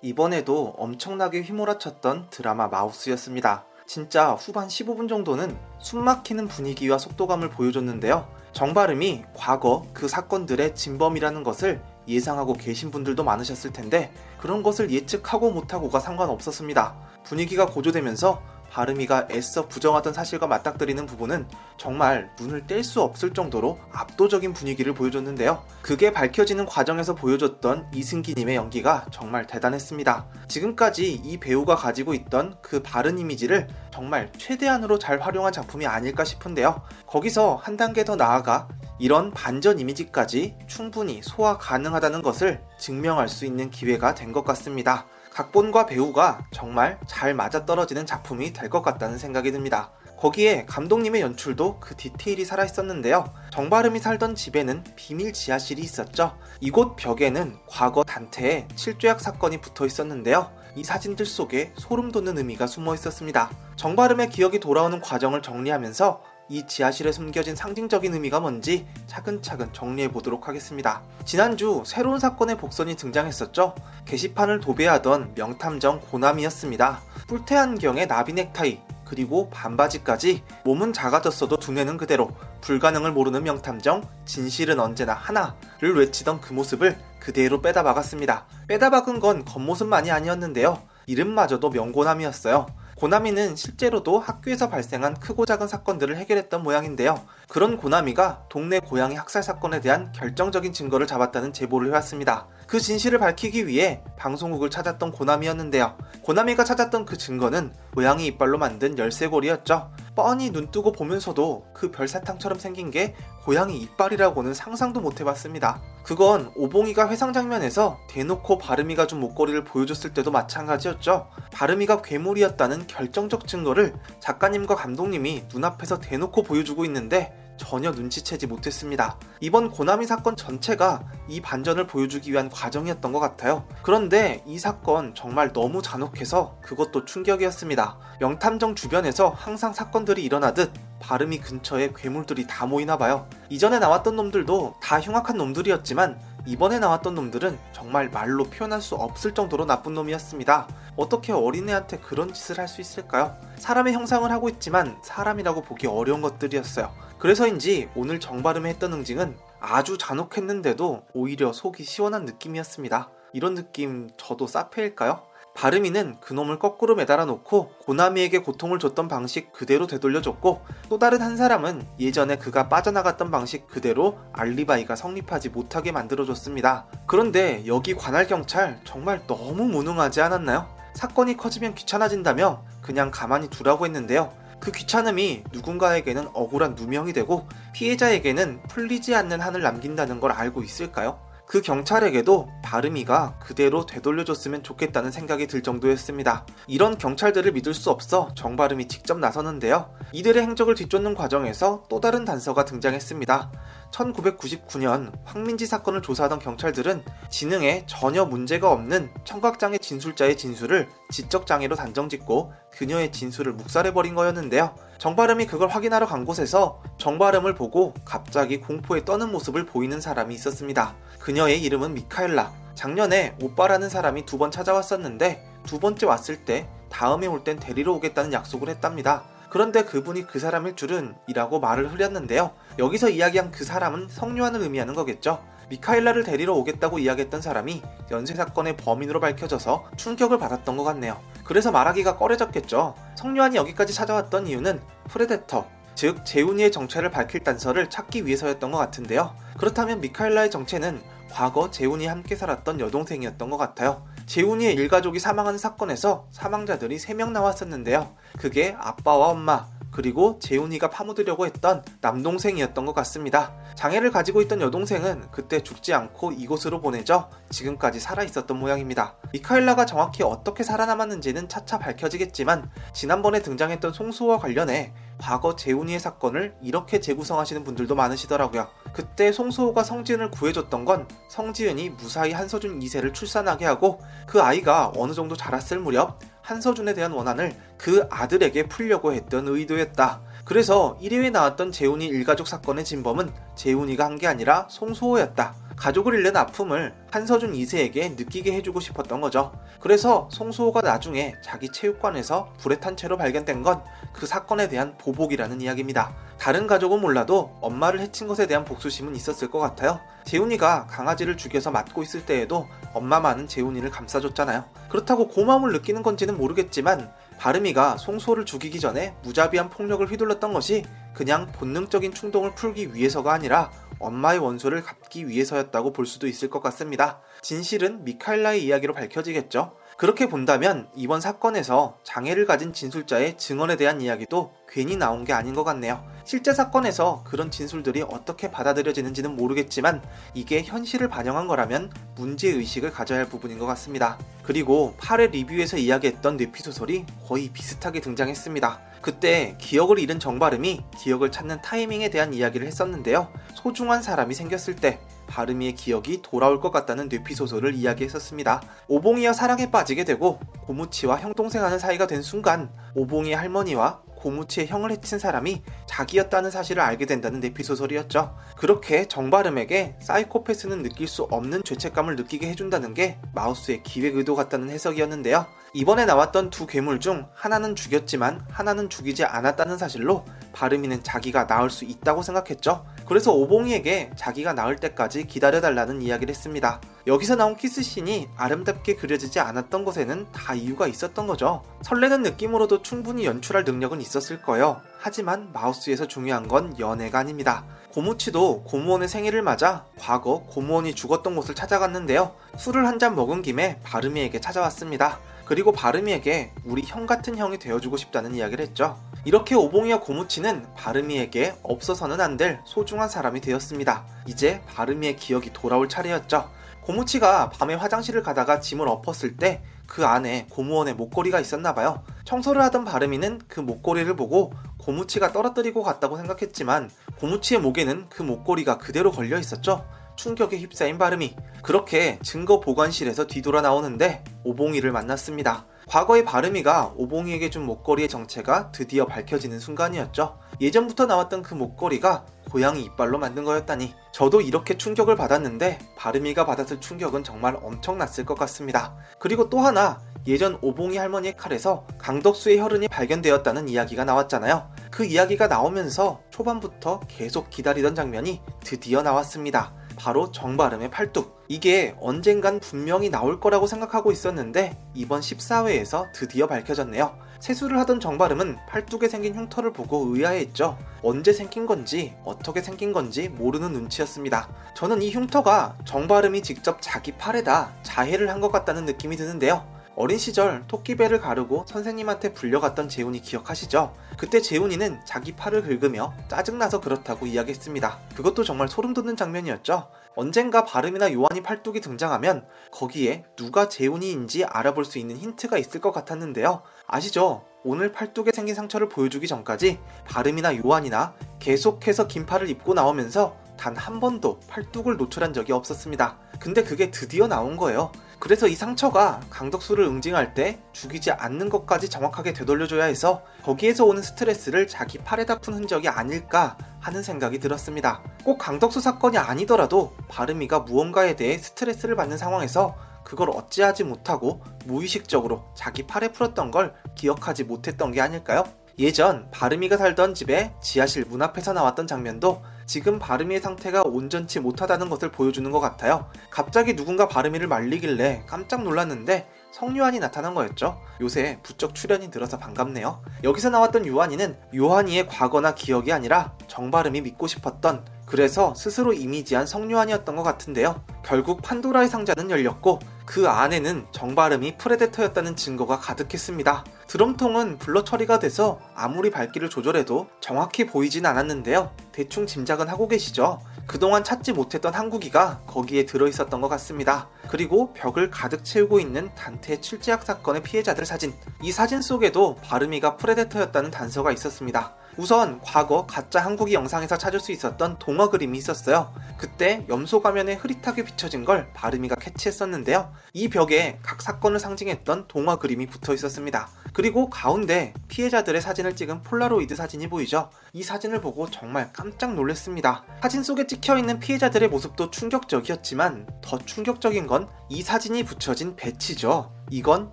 이번에도 엄청나게 휘몰아쳤던 드라마 마우스였습니다. 진짜 후반 15분 정도는 숨막히는 분위기와 속도감을 보여줬는데요. 정발음이 과거 그 사건들의 진범이라는 것을 예상하고 계신 분들도 많으셨을 텐데 그런 것을 예측하고 못하고가 상관없었습니다. 분위기가 고조되면서 바르미가 애써 부정하던 사실과 맞닥뜨리는 부분은 정말 눈을 뗄 수 없을 정도로 압도적인 분위기를 보여줬는데요. 그게 밝혀지는 과정에서 보여줬던 이승기님의 연기가 정말 대단했습니다. 지금까지 이 배우가 가지고 있던 그 바른 이미지를 정말 최대한으로 잘 활용한 작품이 아닐까 싶은데요. 거기서 한 단계 더 나아가 이런 반전 이미지까지 충분히 소화 가능하다는 것을 증명할 수 있는 기회가 된 것 같습니다. 각본과 배우가 정말 잘 맞아떨어지는 작품이 될 것 같다는 생각이 듭니다. 거기에 감독님의 연출도 그 디테일이 살아있었는데요. 정발음이 살던 집에는 비밀 지하실이 있었죠. 이곳 벽에는 과거 단테의 칠조약 사건이 붙어 있었는데요. 이 사진들 속에 소름 돋는 의미가 숨어 있었습니다. 정발음의 기억이 돌아오는 과정을 정리하면서 이 지하실에 숨겨진 상징적인 의미가 뭔지 차근차근 정리해보도록 하겠습니다. 지난주 새로운 사건의 복선이 등장했었죠. 게시판을 도배하던 명탐정 고나미였습니다. 뿔테 안경에 나비 넥타이, 그리고 반바지까지 몸은 작아졌어도 두뇌는 그대로 불가능을 모르는 명탐정 진실은 언제나 하나를 외치던 그 모습을 그대로 빼다 박았습니다. 빼다 박은 건 겉모습만이 아니었는데요. 이름마저도 명고나미였어요. 고나미는 실제로도 학교에서 발생한 크고 작은 사건들을 해결했던 모양인데요. 그런 고나미가 동네 고양이 학살 사건에 대한 결정적인 증거를 잡았다는 제보를 해왔습니다. 그 진실을 밝히기 위해 방송국을 찾았던 고나미였는데요. 고나미가 찾았던 그 증거는 고양이 이빨로 만든 열쇠고리였죠. 뻔히 눈뜨고 보면서도 그 별사탕처럼 생긴 게 고양이 이빨이라고는 상상도 못 해봤습니다. 그건 오봉이가 회상 장면에서 대놓고 바르미가 준 목걸이를 보여줬을 때도 마찬가지였죠. 바르미가 괴물이었다는 결정적 증거를 작가님과 감독님이 눈앞에서 대놓고 보여주고 있는데 전혀 눈치채지 못했습니다. 이번 고나미 사건 전체가 이 반전을 보여주기 위한 과정이었던 것 같아요. 그런데 이 사건 정말 너무 잔혹해서 그것도 충격이었습니다. 명탐정 주변에서 항상 사건들이 일어나듯 바르미 근처에 괴물들이 다 모이나봐요. 이전에 나왔던 놈들도 다 흉악한 놈들이었지만 이번에 나왔던 놈들은 정말 말로 표현할 수 없을 정도로 나쁜 놈이었습니다. 어떻게 어린애한테 그런 짓을 할 수 있을까요? 사람의 형상을 하고 있지만 사람이라고 보기 어려운 것들이었어요. 그래서인지 오늘 정발음에 했던 응징은 아주 잔혹했는데도 오히려 속이 시원한 느낌이었습니다. 이런 느낌 저도 사페일까요? 바르미는 그놈을 거꾸로 매달아 놓고 고나미에게 고통을 줬던 방식 그대로 되돌려줬고 또 다른 한 사람은 예전에 그가 빠져나갔던 방식 그대로 알리바이가 성립하지 못하게 만들어줬습니다. 그런데 여기 관할 경찰 정말 너무 무능하지 않았나요? 사건이 커지면 귀찮아진다며 그냥 가만히 두라고 했는데요. 그 귀찮음이 누군가에게는 억울한 누명이 되고 피해자에게는 풀리지 않는 한을 남긴다는 걸 알고 있을까요? 그 경찰에게도 바르미가 그대로 되돌려줬으면 좋겠다는 생각이 들 정도였습니다. 이런 경찰들을 믿을 수 없어 정바름이 직접 나서는데요. 이들의 행적을 뒤쫓는 과정에서 또 다른 단서가 등장했습니다. 1999년 황민지 사건을 조사하던 경찰들은 지능에 전혀 문제가 없는 청각장애 진술자의 진술을 지적장애로 단정짓고 그녀의 진술을 묵살해버린 거였는데요. 정바름이 그걸 확인하러 간 곳에서 정바름을 보고 갑자기 공포에 떠는 모습을 보이는 사람이 있었습니다. 그녀의 이름은 미카엘라. 작년에 오빠라는 사람이 2번 찾아왔었는데 2번째 왔을 때 다음에 올 땐 데리러 오겠다는 약속을 했답니다. 그런데 그분이 그 사람일 줄은 이라고 말을 흐렸는데요. 여기서 이야기한 그 사람은 성요한을 의미하는 거겠죠. 미카엘라를 데리러 오겠다고 이야기했던 사람이 연쇄사건의 범인으로 밝혀져서 충격을 받았던 것 같네요. 그래서 말하기가 꺼려졌겠죠. 성요한이 여기까지 찾아왔던 이유는 프레데터, 즉 재훈이의 정체를 밝힐 단서를 찾기 위해서였던 것 같은데요. 그렇다면 미카엘라의 정체는 과거 재훈이 함께 살았던 여동생이었던 것 같아요. 재훈이의 일가족이 사망하는 사건에서 사망자들이 3명 나왔었는데요. 그게 아빠와 엄마, 그리고 재훈이가 파묻으려고 했던 남동생이었던 것 같습니다. 장애를 가지고 있던 여동생은 그때 죽지 않고 이곳으로 보내져 지금까지 살아있었던 모양입니다. 미카엘라가 정확히 어떻게 살아남았는지는 차차 밝혀지겠지만 지난번에 등장했던 송수호와 관련해 과거 재훈이의 사건을 이렇게 재구성하시는 분들도 많으시더라고요. 그때 송수호가 성지은을 구해줬던 건 성지은이 무사히 한서준 2세를 출산하게 하고 그 아이가 어느 정도 자랐을 무렵 한서준에 대한 원한을 그 아들에게 풀려고 했던 의도였다. 그래서 1회에 나왔던 재훈이 일가족 사건의 진범은 재훈이가 한 게 아니라 송수호였다. 가족을 잃는 아픔을 한서준 2세에게 느끼게 해주고 싶었던 거죠. 그래서 송수호가 나중에 자기 체육관에서 불에 탄 채로 발견된 건 그 사건에 대한 보복이라는 이야기입니다. 다른 가족은 몰라도 엄마를 해친 것에 대한 복수심은 있었을 것 같아요. 재훈이가 강아지를 죽여서 맞고 있을 때에도 엄마만은 재훈이를 감싸줬잖아요. 그렇다고 고마움을 느끼는 건지는 모르겠지만 바름이가 송수호를 죽이기 전에 무자비한 폭력을 휘둘렀던 것이 그냥 본능적인 충동을 풀기 위해서가 아니라 엄마의 원수를 갚기 위해서였다고 볼 수도 있을 것 같습니다. 진실은 미카엘라의 이야기로 밝혀지겠죠. 그렇게 본다면 이번 사건에서 장애를 가진 진술자의 증언에 대한 이야기도 괜히 나온 게 아닌 것 같네요. 실제 사건에서 그런 진술들이 어떻게 받아들여지는지는 모르겠지만 이게 현실을 반영한 거라면 문제의식을 가져야 할 부분인 것 같습니다. 그리고 8회 리뷰에서 이야기했던 뇌피소설이 거의 비슷하게 등장했습니다. 그때 기억을 잃은 정바름이 기억을 찾는 타이밍에 대한 이야기를 했었는데요. 소중한 사람이 생겼을 때 바름이의 기억이 돌아올 것 같다는 뇌피소설을 이야기했었습니다. 오봉이와 사랑에 빠지게 되고 고무치와 형동생 하는 사이가 된 순간 오봉이의 할머니와 고무치의 형을 해친 사람이 자기였다는 사실을 알게 된다는 뇌피소설이었죠. 그렇게 정바름에게 사이코패스는 느낄 수 없는 죄책감을 느끼게 해준다는 게 마우스의 기획 의도 같다는 해석이었는데요. 이번에 나왔던 두 괴물 중 하나는 죽였지만 하나는 죽이지 않았다는 사실로 바름이는 자기가 나을 수 있다고 생각했죠. 그래서 오봉이에게 자기가 나을 때까지 기다려달라는 이야기를 했습니다. 여기서 나온 키스씬이 아름답게 그려지지 않았던 것에는 다 이유가 있었던 거죠. 설레는 느낌으로도 충분히 연출할 능력은 있었을 거예요. 하지만 마우스에서 중요한 건 연애가 아닙니다. 고무치도 고무원의 생일을 맞아 과거 고무원이 죽었던 곳을 찾아갔는데요. 술을 한 잔 먹은 김에 바름이에게 찾아왔습니다. 그리고 바름이에게 우리 형 같은 형이 되어주고 싶다는 이야기를 했죠. 이렇게 오봉이와 고무치는 바름이에게 없어서는 안 될 소중한 사람이 되었습니다. 이제 바름이의 기억이 돌아올 차례였죠. 고무치가 밤에 화장실을 가다가 짐을 엎었을 때 그 안에 고무원의 목걸이가 있었나봐요. 청소를 하던 바름이는 그 목걸이를 보고 고무치가 떨어뜨리고 갔다고 생각했지만 고무치의 목에는 그 목걸이가 그대로 걸려 있었죠. 충격에 휩싸인 바름이 그렇게 증거 보관실에서 뒤돌아 나오는데 오봉이를 만났습니다. 과거의 바름이가 오봉이에게 준 목걸이의 정체가 드디어 밝혀지는 순간이었죠. 예전부터 나왔던 그 목걸이가 고양이 이빨로 만든 거였다니. 저도 이렇게 충격을 받았는데 바름이가 받았을 충격은 정말 엄청났을 것 같습니다. 그리고 또 하나, 예전 오봉이 할머니의 칼에서 강덕수의 혈흔이 발견되었다는 이야기가 나왔잖아요. 그 이야기가 나오면서 초반부터 계속 기다리던 장면이 드디어 나왔습니다. 바로 정바름의 팔뚝. 이게 언젠간 분명히 나올 거라고 생각하고 있었는데 이번 14회에서 드디어 밝혀졌네요. 세수를 하던 정바름은 팔뚝에 생긴 흉터를 보고 의아해했죠. 언제 생긴 건지 어떻게 생긴 건지 모르는 눈치였습니다. 저는 이 흉터가 정바름이 직접 자기 팔에다 자해를 한 것 같다는 느낌이 드는데요. 어린 시절 토끼배를 가르고 선생님한테 불려갔던 재훈이 기억하시죠? 그때 재훈이는 자기 팔을 긁으며 짜증나서 그렇다고 이야기했습니다. 그것도 정말 소름 돋는 장면이었죠. 언젠가 바름이나 요한이 팔뚝이 등장하면 거기에 누가 재훈이인지 알아볼 수 있는 힌트가 있을 것 같았는데요. 아시죠? 오늘 팔뚝에 생긴 상처를 보여주기 전까지 바름이나 요한이나 계속해서 긴 팔을 입고 나오면서 단 한 번도 팔뚝을 노출한 적이 없었습니다. 근데 그게 드디어 나온 거예요. 그래서 이 상처가 강덕수를 응징할 때 죽이지 않는 것까지 정확하게 되돌려줘야 해서 거기에서 오는 스트레스를 자기 팔에다 푼 흔적이 아닐까 하는 생각이 들었습니다. 꼭 강덕수 사건이 아니더라도 바름이가 무언가에 대해 스트레스를 받는 상황에서 그걸 어찌하지 못하고 무의식적으로 자기 팔에 풀었던 걸 기억하지 못했던 게 아닐까요? 예전 바름이가 살던 집에 지하실 문 앞에서 나왔던 장면도 지금 바름이의 상태가 온전치 못하다는 것을 보여주는 것 같아요. 갑자기 누군가 바름이를 말리길래 깜짝 놀랐는데 성요한이 나타난 거였죠. 요새 부쩍 출연이 늘어서 반갑네요. 여기서 나왔던 요한이는 요한이의 과거나 기억이 아니라 정바름이 믿고 싶었던, 그래서 스스로 이미지한 성요한이었던 것 같은데요. 결국 판도라의 상자는 열렸고 그 안에는 정바름이 프레데터였다는 증거가 가득했습니다. 드럼통은 블러 처리가 돼서 아무리 밝기를 조절해도 정확히 보이진 않았는데요. 대충 짐작은 하고 계시죠? 그동안 찾지 못했던 항구기가 거기에 들어있었던 것 같습니다. 그리고 벽을 가득 채우고 있는 단테의 출제학 사건의 피해자들 사진. 이 사진 속에도 바름이가 프레데터였다는 단서가 있었습니다. 우선 과거 가짜 한국이 영상에서 찾을 수 있었던 동화 그림이 있었어요. 그때 염소 가면에 흐릿하게 비춰진 걸 바르미가 캐치했었는데요. 이 벽에 각 사건을 상징했던 동화 그림이 붙어 있었습니다. 그리고 가운데 피해자들의 사진을 찍은 폴라로이드 사진이 보이죠? 이 사진을 보고 정말 깜짝 놀랐습니다. 사진 속에 찍혀있는 피해자들의 모습도 충격적이었지만 더 충격적인 건 이 사진이 붙여진 배치죠. 이건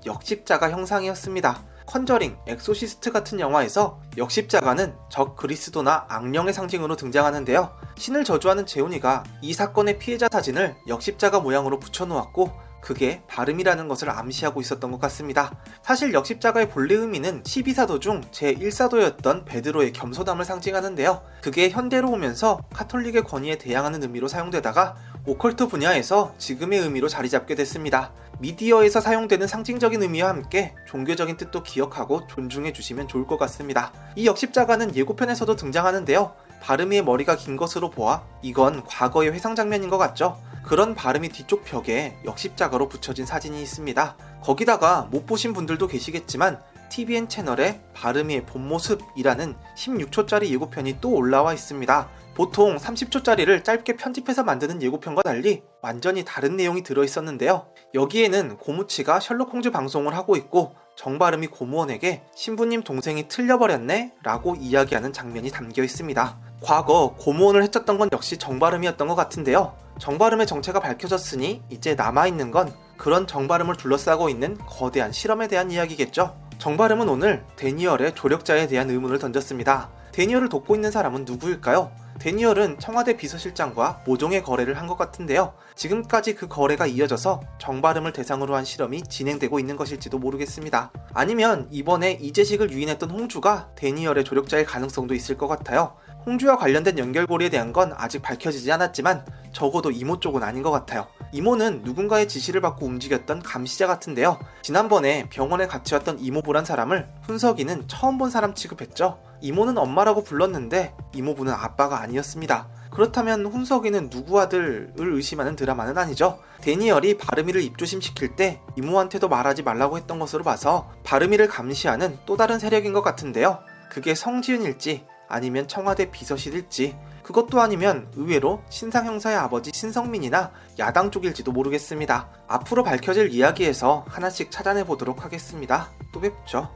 역십자가 형상이었습니다. 컨저링, 엑소시스트 같은 영화에서 역십자가는 적 그리스도나 악령의 상징으로 등장하는데요. 신을 저주하는 제오니가 이 사건의 피해자 사진을 역십자가 모양으로 붙여놓았고 그게 바름이라는 것을 암시하고 있었던 것 같습니다. 사실 역십자가의 본래 의미는 12사도 중 제1사도였던 베드로의 겸손함을 상징하는데요. 그게 현대로 오면서 카톨릭의 권위에 대항하는 의미로 사용되다가 오컬트 분야에서 지금의 의미로 자리 잡게 됐습니다. 미디어에서 사용되는 상징적인 의미와 함께 종교적인 뜻도 기억하고 존중해 주시면 좋을 것 같습니다. 이 역십자가는 예고편에서도 등장하는데요. 바름이의 머리가 긴 것으로 보아 이건 과거의 회상 장면인 것 같죠? 그런 바름이 뒤쪽 벽에 역십자가로 붙여진 사진이 있습니다. 거기다가 못 보신 분들도 계시겠지만 TVN 채널에 바름이의 본 모습이라는 16초짜리 예고편이 또 올라와 있습니다. 보통 30초짜리를 짧게 편집해서 만드는 예고편과 달리 완전히 다른 내용이 들어있었는데요. 여기에는 고무치가 셜록 홈즈 방송을 하고 있고 정바름이 고무원에게 신부님 동생이 틀려버렸네 라고 이야기하는 장면이 담겨 있습니다. 과거 고무원을 해쳤던 건 역시 정바름이었던 것 같은데요. 정바름의 정체가 밝혀졌으니 이제 남아있는 건 그런 정바름을 둘러싸고 있는 거대한 실험에 대한 이야기겠죠. 정바름은 오늘 데니얼의 조력자에 대한 의문을 던졌습니다. 데니얼을 돕고 있는 사람은 누구일까요? 데니얼은 청와대 비서실장과 모종의 거래를 한 것 같은데요. 지금까지 그 거래가 이어져서 정바름을 대상으로 한 실험이 진행되고 있는 것일지도 모르겠습니다. 아니면 이번에 이재식을 유인했던 홍주가 데니얼의 조력자일 가능성도 있을 것 같아요. 홍주와 관련된 연결고리에 대한 건 아직 밝혀지지 않았지만 적어도 이모 쪽은 아닌 것 같아요. 이모는 누군가의 지시를 받고 움직였던 감시자 같은데요. 지난번에 병원에 같이 왔던 이모부란 사람을 훈석이는 처음 본 사람 취급했죠. 이모는 엄마라고 불렀는데 이모부는 아빠가 아니었습니다. 그렇다면 훈석이는 누구 아들을 의심하는 드라마는 아니죠. 데니얼이 바름이를 입조심시킬 때 이모한테도 말하지 말라고 했던 것으로 봐서 바름이를 감시하는 또 다른 세력인 것 같은데요. 그게 성지은일지 아니면 청와대 비서실일지 그것도 아니면 의외로 신상 형사의 아버지 신성민이나 야당 쪽일지도 모르겠습니다. 앞으로 밝혀질 이야기에서 하나씩 찾아내 보도록 하겠습니다. 또 뵙죠.